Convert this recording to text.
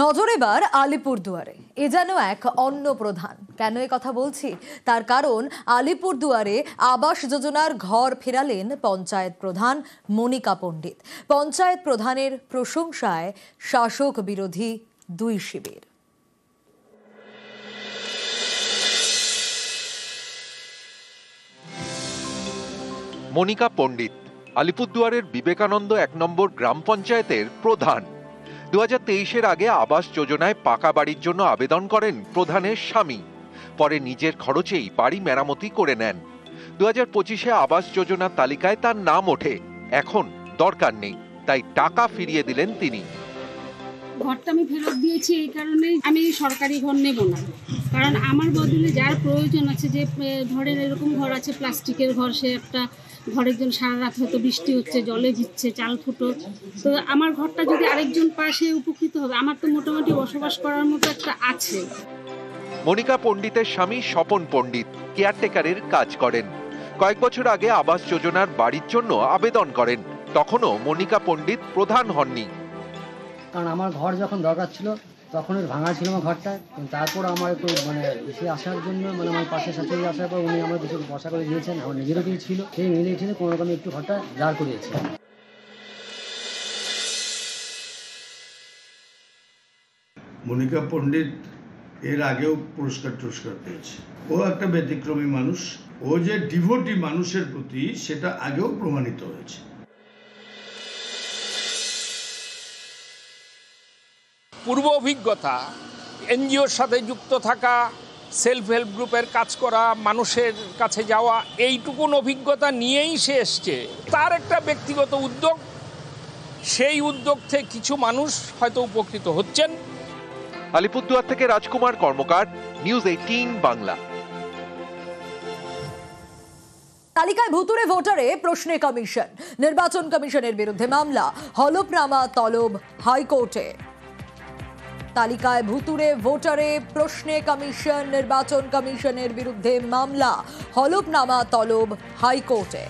নজর এবার আলিপুরদুয়ারে। এ যেন এক অন্য প্রধান। কেন এ কথা বলছি? তার কারণ আলিপুরদুয়ারে আবাস যোজনার ঘর ফেরালেন পঞ্চায়েত প্রধান মনিকা পণ্ডিত। পঞ্চায়েত প্রধানের প্রশংসায় শাসক বিরোধী দুই শিবির। মনিকা পণ্ডিত আলিপুরদুয়ারের বিবেকানন্দ ১ নম্বর গ্রাম পঞ্চায়েতের প্রধান। ২০২৩-এর আগে আবাস যোজনায় পাকা বাড়ির জন্য আবেদন করেন প্রধানের স্বামী। পরে নিজের খরচেই বাড়ি মেরামতি করে নেন। ২০২৫-এ আবাস যোজনার তালিকায় তার নাম ওঠে। এখন দরকার নেই, তাই টাকা ফিরিয়ে দিলেন তিনি। ঘরটা আমি ফেরত দিয়েছি এই কারণে, আমি সরকারি ঘর নেব না। কারণ আমার বদলে যার প্রয়োজন আছে, যে ধরেন এরকম ঘর আছে প্লাস্টিকের ঘর, সে একটা ঘরের জন্য সারা রাত হয়তো বৃষ্টি হচ্ছে, জলে ভিজছে, চাল ফুটো, তো আমার ঘরটা যদি আরেকজন পায় সে উপকৃত হবে। আমার তো মোটামুটি বসবাস করার মতো একটা আছে। মনিকা পণ্ডিতের স্বামী স্বপন পণ্ডিত কেয়ারটেকারের কাজ করেন। কয়েক বছর আগে আবাস যোজনার বাড়ির জন্য আবেদন করেন। তখনও মনিকা পণ্ডিত প্রধান হননি। কারণ আমার ঘর যখন দরকার ছিল তখন ভাঙা ছিল আমার ঘরটা, তারপর আমার একটু এসে আসার জন্য আমার পাশে শাশুড়ি আসার পর উনি আমার কিছু বসা করে দিয়েছেন। আমার নিজেরও কিছু ছিল, সেই মিলিয়ে ছিল কোনো রকম একটু ঘরটা দাঁড় করিয়েছে। মনিকা পণ্ডিত এর আগেও পুরস্কার পেয়েছে। ও একটা ব্যতিক্রমী মানুষ। ও যে ডিভোটি মানুষের প্রতি, সেটা আগেও প্রমাণিত হয়েছে। পূর্ব অভিজ্ঞতা, এনজিওর সাথে যুক্ত থাকা, সেলফ হেল্প গ্রুপের কাজ করা, মানুষের কাছে যাওয়া, এইটুকুন অভিজ্ঞতা নিয়েই সে এসছে। তার একটা ব্যক্তিগত উদ্যোগ, সেই উদ্যোগ থেকে কিছু মানুষ হয়তো উপকৃত হচ্ছেন। আলিপুরদুয়ার থেকে রাজকুমার কর্মকার, নিউজ 18 বাংলা। তালিকায় ভুতুড়ে ভোটারে প্রশ্নে কমিশন। নির্বাচন কমিশনের বিরুদ্ধে মামলা, হলফনামা তলব হাইকোর্টে। তালিকায় ভুতুড়ে ভোটারে প্রশ্নে কমিশন, নির্বাচন কমিশনের বিরুদ্ধে মামলা, হলফনামা তলব হাইকোর্টে।